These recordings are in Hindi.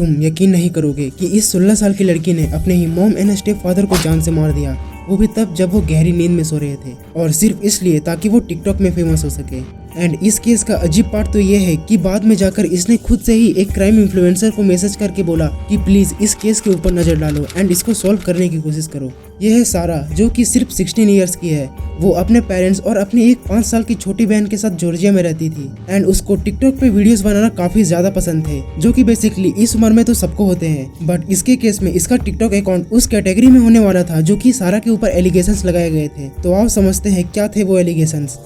तुम यकीन नहीं करोगे कि इस 16 साल की लड़की ने अपने ही मॉम एंड स्टेप फादर को जान से मार दिया, वो भी तब जब वो गहरी नींद में सो रहे थे, और सिर्फ इसलिए ताकि वो टिकटॉक में फेमस हो सके। एंड इस केस का अजीब पार्ट तो ये है कि बाद में जाकर इसने खुद से ही एक क्राइम इन्फ्लुएंसर को मैसेज करके बोला कि प्लीज इस केस के ऊपर नजर डालो एंड इसको सॉल्व करने की कोशिश करो। यह है सारा, जो कि सिर्फ 16 ईयर्स की है। वो अपने पेरेंट्स और अपनी एक 5 साल की छोटी बहन के साथ जॉर्जिया में रहती थी एंड उसको टिकटॉक पे वीडियोस बनाना काफी ज्यादा पसंद थे, जो कि बेसिकली इस उम्र में तो सबको होते हैं। बट इसके केस में इसका टिकटॉक अकाउंट उस कैटेगरी में होने वाला था जो कि सारा के ऊपर एलिगेशंस लगाए गए थे। तो आओ समझते हैं क्या थे वो एलिगेशंस।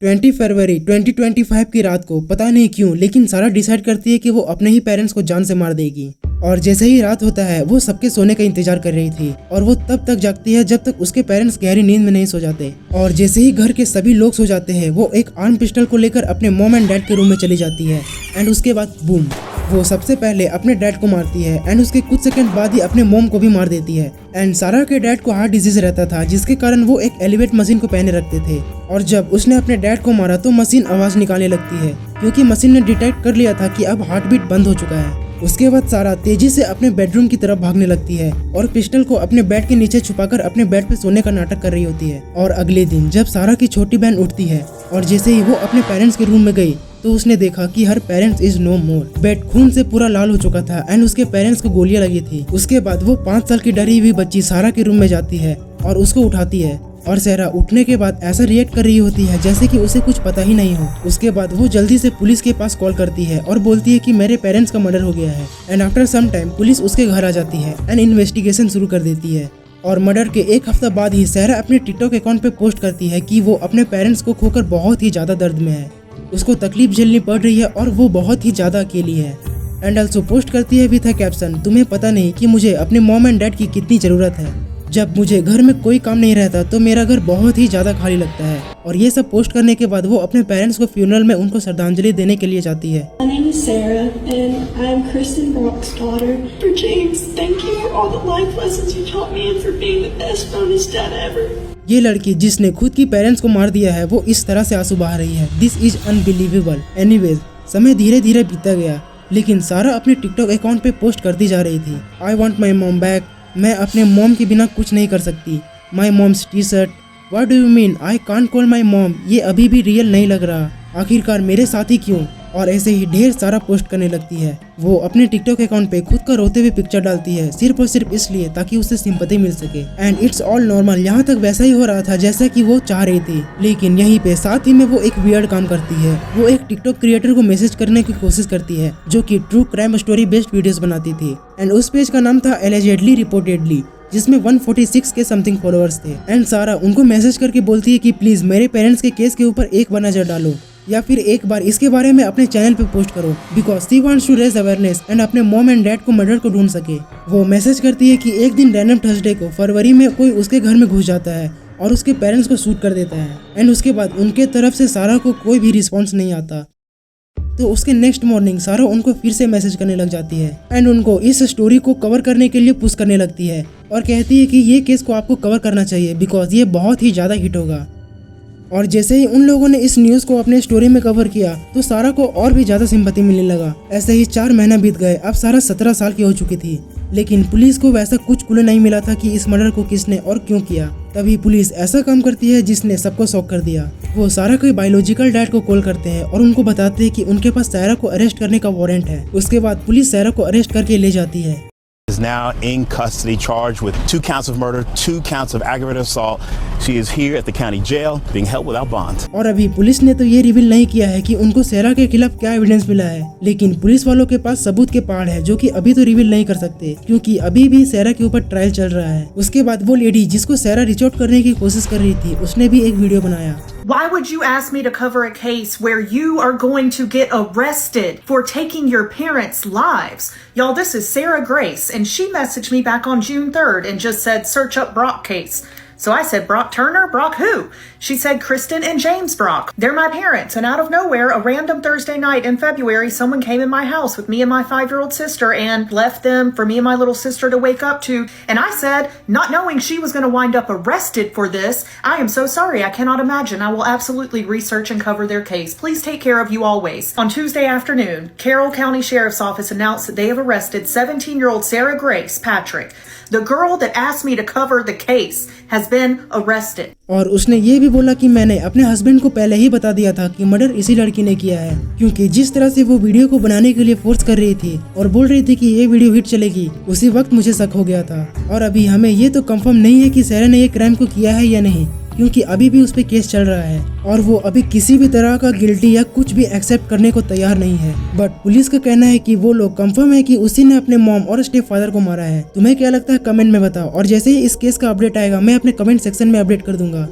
20 फरवरी 2025 की रात को पता नहीं क्यों लेकिन सारा डिसाइड करती है कि वो अपने ही पेरेंट्स को जान से मार देगी। और जैसे ही रात होता है वो सबके सोने का इंतजार कर रही थी और वो तब तक जागती है जब तक उसके पेरेंट्स गहरी नींद में नहीं सो जाते। और जैसे ही घर के सभी लोग सो जाते हैं वो एक आर्म पिस्टल को लेकर अपने मॉम एंड डैड के रूम में चली जाती है एंड उसके बाद बूम, वो सबसे पहले अपने डैड को मारती है एंड उसके कुछ सेकंड बाद ही अपने मॉम को भी मार देती है। एंड सारा के डैड को हार्ट डिजीज रहता था जिसके कारण वो एक एलिवेट मशीन को पहने रखते थे, और जब उसने अपने डैड को मारा तो मशीन आवाज निकालने लगती है क्योंकि मशीन ने डिटेक्ट कर लिया था कि अब हार्ट बीट बंद हो चुका है। उसके बाद सारा तेजी से अपने बेडरूम की तरफ भागने लगती है और पिस्टल को अपने बेड के नीचे छुपाकर अपने बेड पे सोने का नाटक कर रही होती है। और अगले दिन जब सारा की छोटी बहन उठती है और जैसे ही वो अपने पेरेंट्स के रूम में गई तो उसने देखा कि her parents is no more. Bed खून से पूरा लाल हो चुका था एंड उसके पेरेंट्स को गोलियां लगी थी। उसके बाद वो 5 साल की डरी हुई बच्ची सारा के रूम में जाती है और उसको उठाती है और सारा उठने के बाद ऐसा रिएक्ट कर रही होती है जैसे कि उसे कुछ पता ही नहीं हो। उसके बाद वो जल्दी से पुलिस के पास कॉल करती है और बोलती है कि मेरे पेरेंट्स का मर्डर हो गया है। And after some time police उसके घर आ जाती है एंड इन्वेस्टिगेशन शुरू कर देती है। और मर्डर के 1 हफ्ता बाद ही सारा अपने टिकटॉक अकाउंट पे पोस्ट करती है कि वो अपने पेरेंट्स को खोकर बहुत ही ज्यादा दर्द में है, उसको तकलीफ झेलनी पड़ रही है और वो बहुत ही ज्यादा अकेली है। एंड ऑल्सो पोस्ट करती है विद अ कैप्शन, तुम्हें पता नहीं कि मुझे अपने मॉम एंड डैड की कितनी जरूरत है। जब मुझे घर में कोई काम नहीं रहता तो मेरा घर बहुत ही ज्यादा खाली लगता है। और ये सब पोस्ट करने के बाद वो अपने पेरेंट्स को फ्यूनरल में उनको श्रद्धांजलि देने के लिए जाती है। My name is Sarah and I'm Kristen Brock's daughter. For James, thank you for all the life lessons you taught me and for being the best bonus dad ever. ये लड़की जिसने खुद की पेरेंट्स को मार दिया है वो इस तरह से आंसू बहा रही है। This is unbelievable. एनीवेज, समय धीरे धीरे बीतता गया लेकिन सारा अपने टिकटॉक अकाउंट पे पोस्ट करती जा रही थी। I want my mom back, मैं अपने मॉम के बिना कुछ नहीं कर सकती। My mom's T shirt, what do you mean I can't call my mom, ये अभी भी रियल नहीं लग रहा, आखिरकार मेरे साथ ही क्यों। और ऐसे ही ढेर सारा पोस्ट करने लगती है। वो अपने टिकटॉक अकाउंट पे खुद का रोते हुए पिक्चर डालती है सिर्फ और सिर्फ इसलिए ताकि उसे सिंपैथी मिल सके। एंड इट्स ऑल नॉर्मल, यहाँ तक वैसा ही हो रहा था जैसा कि वो चाह रही थी। लेकिन यहीं पे साथ ही में वो एक वियर्ड काम करती है। वो एक टिकटॉक क्रिएटर को मैसेज करने की कोशिश करती है जो कि true crime story based videos बनाती थी। एंड उस पेज का नाम था एलिजेडली रिपोर्टेडली, जिसमें 146 के समथिंग फॉलोअर्स थे। एंड सारा उनको मैसेज करके बोलती है कि प्लीज मेरे पेरेंट्स के केस के ऊपर एक बार नजर डालो या फिर एक बार इसके बारे में अपने चैनल पे पोस्ट करो, because she wants to raise awareness and अपने मॉम एंड डैड को मर्डर को ढूंढ सके। वो मैसेज करती है कि एक दिन रैंडम थर्सडे को फरवरी में कोई उसके घर में घुस जाता है और उसके पेरेंट्स को शूट कर देता है। एंड उसके बाद उनके तरफ से सारा को कोई भी रिस्पॉन्स नहीं आता। तो उसके नेक्स्ट मॉर्निंग सारा उनको फिर से मैसेज करने लग जाती है एंड उनको इस स्टोरी को कवर करने के लिए पुश करने लगती है और कहती है कि ये केस को आपको कवर करना चाहिए बिकॉज ये बहुत ही ज्यादा हिट होगा। और जैसे ही उन लोगों ने इस न्यूज को अपने स्टोरी में कवर किया तो सारा को और भी ज्यादा सिंपैथी मिलने लगा। ऐसे ही 4 महीना बीत गए। अब सारा 17 साल की हो चुकी थी लेकिन पुलिस को वैसा कुछ क्लू नहीं मिला था कि इस मर्डर को किसने और क्यों किया। तभी पुलिस ऐसा काम करती है जिसने सबको शॉक कर दिया। वो सारा के बायोलॉजिकल डैड को कॉल करते हैं और उनको बताते हैं कि उनके पास सारा को अरेस्ट करने का वारंट है। उसके बाद पुलिस सारा को अरेस्ट करके ले जाती है। Is now in custody, charged with 2 counts of murder, 2 counts of aggravated assault. She is here at the county jail being held without bond. और अभी पुलिस ने तो ये रिवील नहीं किया है कि उनको सारा के खिलाफ क्या एविडेंस मिला है, लेकिन पुलिस वालों के पास सबूत के पहाड़ है जो कि अभी तो रिवील नहीं कर सकते क्योंकि अभी भी सारा के ऊपर ट्रायल चल रहा है। उसके बाद वो लेडी जिसको सारा रीच आउट करने की कोशिश कर रही थी उसने भी एक वीडियो बनाया। Why would you ask me to cover a case where you are going to get arrested for taking your parents' lives? Y'all, this is Sarah Grace, and she messaged me back on June 3rd and just said, search up Brock case. So I said, Brock Turner? Brock who? She said, Kristen and James Brock. They're my parents. And out of nowhere, a random Thursday night in February, someone came in my house with me and my 5-year-old sister and left them for me and my little sister to wake up to. And I said, not knowing she was going to wind up arrested for this, I am so sorry. I cannot imagine. I will absolutely research and cover their case. Please take care of you always. On Tuesday afternoon, Carroll County Sheriff's Office announced that they have arrested 17-year-old Sarah Grace Patrick. The girl that asked me to cover the case has been arrested. और उसने ये भी बोला कि मैंने अपने हस्बैंड को पहले ही बता दिया था कि मर्डर इसी लड़की ने किया है, क्योंकि जिस तरह से वो वीडियो को बनाने के लिए फोर्स कर रही थी और बोल रही थी कि ये वीडियो हिट चलेगी, उसी वक्त मुझे शक हो गया था। और अभी हमें ये तो कंफर्म नहीं है कि सारा ने ये क्राइम को किया है या नहीं, क्योंकि अभी भी उस पे केस चल रहा है और वो अभी किसी भी तरह का गिल्टी या कुछ भी एक्सेप्ट करने को तैयार नहीं है। बट पुलिस का कहना है कि वो लोग कंफर्म है कि उसी ने अपने मॉम और स्टेप फादर को मारा है। तुम्हें क्या लगता है कमेंट में बताओ, और जैसे ही इस केस का अपडेट आएगा मैं अपने कमेंट सेक्शन में अपडेट कर दूंगा।